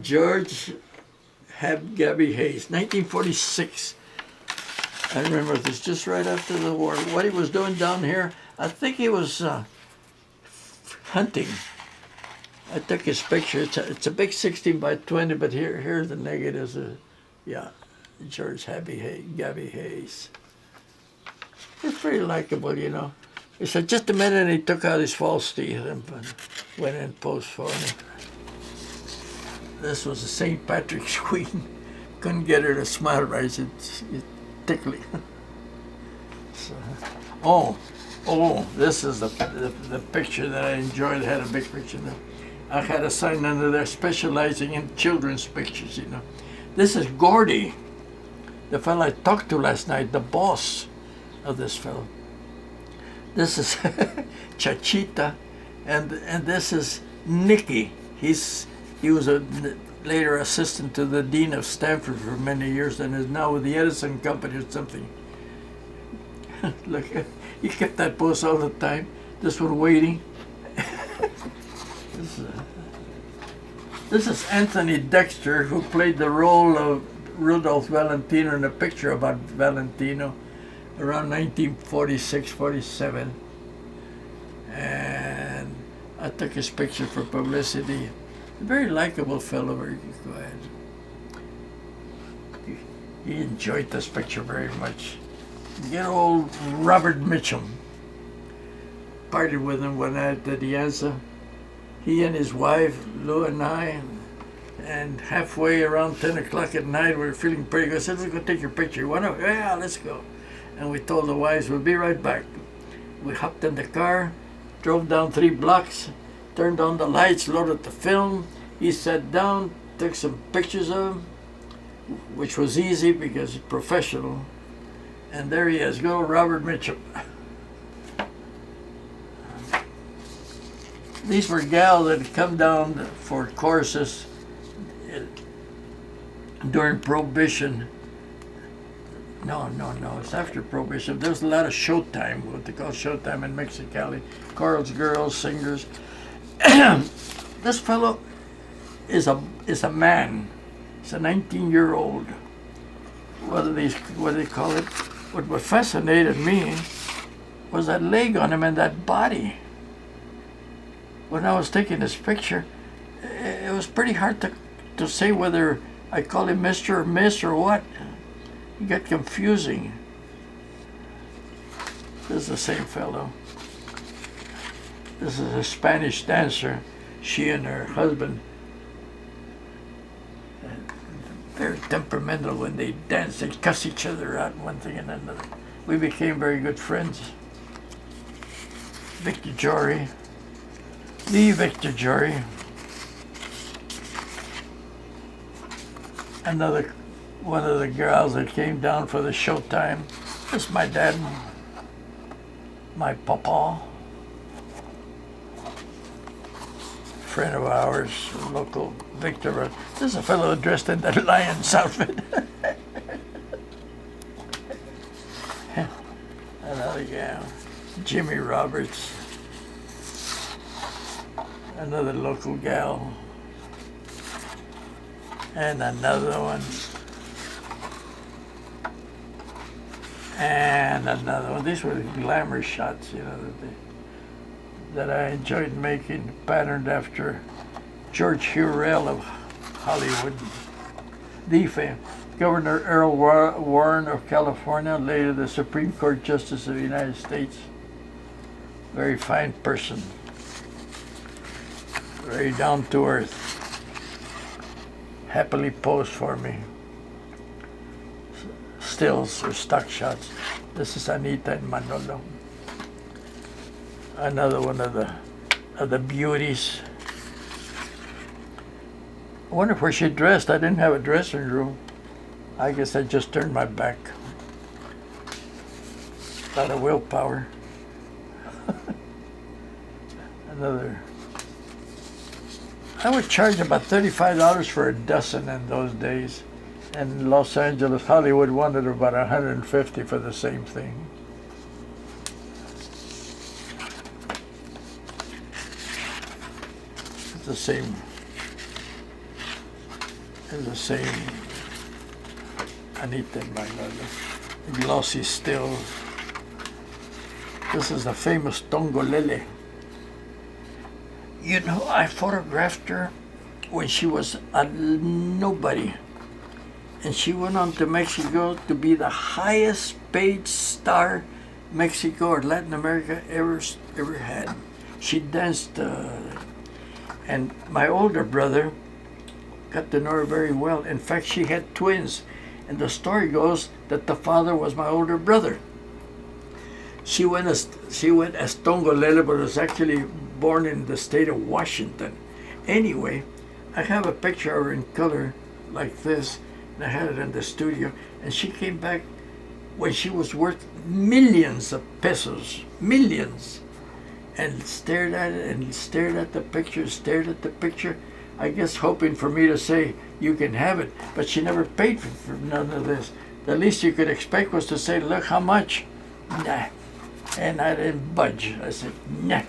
George Gabby Hayes, 1946. I remember this just right after the war. What he was doing down here, I think he was hunting. I took his picture. It's a big 16 by 20, but here's the negatives. Yeah, George Gabby Hayes. He's pretty likable, you know. He said, just a minute, and he took out his false teeth and went in post for me. This was a St. Patrick's Queen. Couldn't get her to smile right. It's tickling. So, this is the picture that I enjoyed. I had a big picture there. I had a sign under there specializing in children's pictures, you know. This is Gordy, the fellow I talked to last night, the boss of this fellow. This is Chachita, and this is Nicky. He was a later assistant to the dean of Stanford for many years, and is now with the Edison Company or something. Look, he kept that pose all the time. This one waiting. This is Anthony Dexter, who played the role of Rudolph Valentino in a picture about Valentino around 1946-47. And I took his picture for publicity. A very likable fellow, very quiet. He enjoyed this picture very much. Good old Robert Mitchum. Partied with him one night at the Anza. He and his wife, Lou and I, and halfway around 10 o'clock at night, we were feeling pretty good. I said, let's go take your picture. You want to? Yeah, let's go. And we told the wives, we'll be right back. We hopped in the car, drove down 3 blocks, turned on the lights, loaded the film. He sat down, took some pictures of him, which was easy because he's professional. And there he is, good old Robert Mitchum. These were gals that had come down for courses during Prohibition. No, it's after Prohibition. There was a lot of showtime, what they call showtime in Mexicali. Chorus girls, singers. This fellow is a man. He's a 19-year-old. What do they call it? What fascinated me was that leg on him and that body. When I was taking this picture, it was pretty hard to say whether I call him Mr. or Miss or what. It got confusing. This is the same fellow. This is a Spanish dancer. She and her husband, very temperamental when they dance. They cuss each other out, one thing and another. We became very good friends. Victor Jory. The Victor Jory. Another one of the girls that came down for the showtime. This is my dad, my papa, friend of ours, local Victor. This is a fellow dressed in that lion's outfit. Another gal, Jimmy Roberts. Another local gal. And another one. And another one. These were the glamour shots, you know, that I enjoyed making, patterned after George Hurrell of Hollywood. The famous Governor Earl Warren of California, later the Supreme Court Justice of the United States. Very fine person. Very down to earth. Happily posed for me. Stills or stock shots. This is Anita and Manolo. Another one of the beauties. I wonder where she dressed. I didn't have a dressing room. I guess I just turned my back. A lot of willpower. Another. I would charge about $35 for a dozen in those days. And Los Angeles, Hollywood wanted about $150 for the same thing. It's the same It's the same Anita and my mother. Glossy still. This is the famous Tongolele. You know, I photographed her when she was a nobody. And she went on to Mexico to be the highest paid star Mexico or Latin America ever had. She danced, and my older brother got to know her very well. In fact, she had twins. And the story goes that the father was my older brother. She went as Tongolele, but was actually born in the state of Washington. Anyway, I have a picture of her in color like this, and I had it in the studio. And she came back when she was worth millions of pesos, millions, and stared at it and stared at the picture, I guess hoping for me to say, you can have it. But she never paid for none of this. The least you could expect was to say, look how much. Nah. And I didn't budge. I said, nah.